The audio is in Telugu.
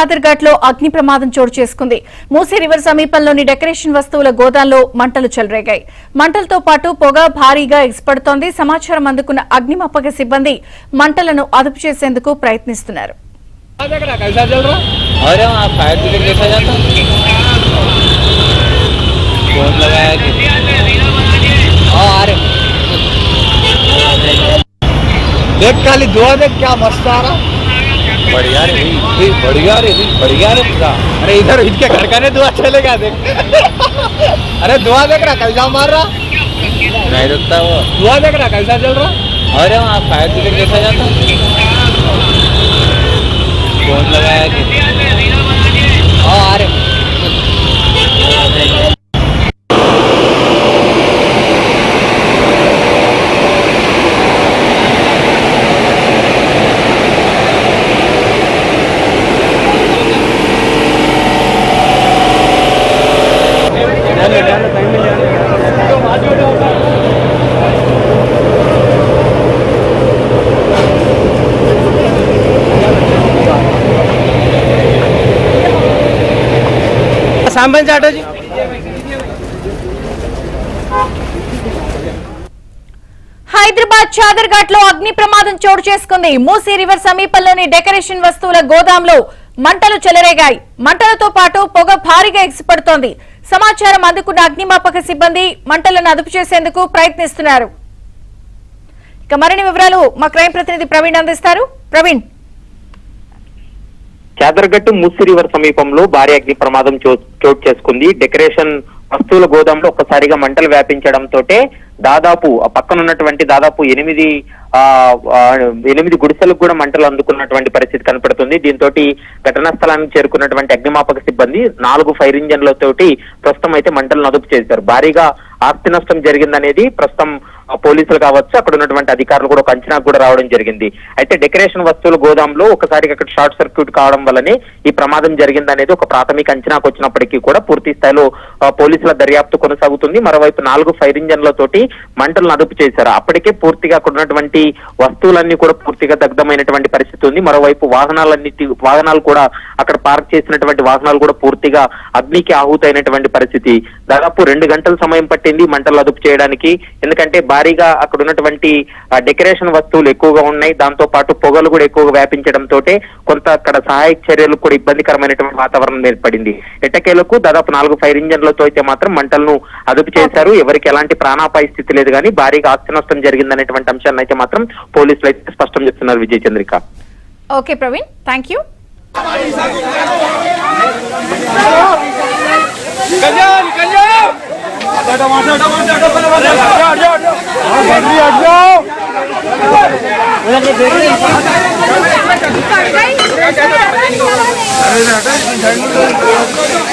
చాదర్ఘాట్ లో అగ్ని ప్రమాదం చోటు చేసుకుంది. మూసీ రివర్ సమీపంలోని డెకరేషన్ వస్తువుల గోదాంలో మంటలు చెలరేగాయి. మంటలతో పాటు పొగ భారీగా ఎగసిపడుతోంది. సమాచారం అందుకున్న అగ్నిమాపక సిబ్బంది మంటలను అదుపు చేసేందుకు ప్రయత్నిస్తున్నారు. देख खाली दुआ देख क्या मस्त आ रहा। बढ़िया रे बढ़िया रे बढ़िया रे। अरे इधर इसके घर का नहीं दुआ चलेगा देख। अरे दुआ देख रहा कैसा मार रहा, नहीं रुकता वो। दुआ देख रहा कैसा चल रहा। अरे वहाँ फायर ब्रिगेड देखा जाता कौन लगाया कि आ रहे। सांबन चाटो जी। హైదరాబాద్ చాదర్ఘాట్ లో అగ్ని ప్రమాదం చోటు చేసుకుంది. మూసీ రివర్ సమీపంలోని డెకరేషన్ వస్తువుల గోదాంలో మంటలు చెలరేగాయి. మంటలతో పాటు పొగ భారీగా ఎగసిపడుతోంది. సమాచారం అందుకున్న అగ్నిమాపక సిబ్బంది మంటలను అదుపు చేసేందుకు ప్రయత్నిస్తున్నారు. ఇక మరిన్ని వివరాలు మా క్రైమ్ ప్రతినిధి ప్రవీణ్ అందిస్తారు. ప్రవీణ్, చాదర్ఘట్టు మూసీ రివర్ సమీపంలో భారీ అగ్ని ప్రమాదం చోటు చేసుకుంది. డెకరేషన్ వస్తువుల గోదాంలో ఒక్కసారిగా మంటలు వ్యాపించడంతో దాదాపు పక్కన ఉన్నటువంటి దాదాపు 8 గుడిసెలకు కూడా మంటలు అందుకున్నటువంటి పరిస్థితి కనపడుతుంది. దీంతో ఘటనా స్థలానికి చేరుకున్నటువంటి అగ్నిమాపక సిబ్బంది 4 ఫైర్ ఇంజన్లతోటి ప్రస్తుతం అయితే మంటలను అదుపు చేశారు. భారీగా ఆస్తి నష్టం జరిగిందనేది ప్రస్తుతం పోలీసులు కావచ్చు, అక్కడ ఉన్నటువంటి అధికారులు కూడా ఒక అంచనాకు కూడా రావడం జరిగింది. అయితే డెకరేషన్ వస్తువుల గోదాంలో ఒకసారిగా అక్కడ షార్ట్ సర్క్యూట్ కావడం వల్లనే ఈ ప్రమాదం జరిగిందనేది ఒక ప్రాథమిక అంచనాకు వచ్చినప్పటికీ కూడా పూర్తి స్థాయిలో పోలీసుల దర్యాప్తు కొనసాగుతుంది. మరోవైపు 4 ఫైర్ ఇంజన్లతోటి మంటలను అదుపు చేశారు. అప్పటికే పూర్తిగా అక్కడ ఉన్నటువంటి వస్తువులన్నీ కూడా పూర్తిగా దగ్ధమైనటువంటి పరిస్థితి ఉంది. మరోవైపు వాహనాలు కూడా అక్కడ పార్క్ చేసినటువంటి వాహనాలు కూడా పూర్తిగా అగ్నికి ఆహుతైనటువంటి పరిస్థితి. దాదాపు 2 గంటల సమయం పట్టింది మంటలు అదుపు చేయడానికి. ఎందుకంటే భారీగా అక్కడ ఉన్నటువంటి డెకరేషన్ వస్తువులు ఎక్కువగా ఉన్నాయి. దాంతో పాటు పొగలు కూడా ఎక్కువగా వ్యాపించడంతో కొంత అక్కడ సహాయక చర్యలకు కూడా ఇబ్బందికరమైనటువంటి వాతావరణం ఏర్పడింది. ఎట్టకేలకు దాదాపు 4 ఫైర్ ఇంజన్లతో అయితే మాత్రం మంటలను అదుపు చేశారు. ఎవరికి ఎలాంటి ప్రాణాపాయ స్థితి లేదు కానీ భారీగా ఆస్తి నష్టం జరిగిందనేటువంటి అంశాన్ని అయితే మాత్రం పోలీసులు అయితే స్పష్టం చేస్తున్నారు. Vijay Chandrika. Okay Praveen, thank you. अरे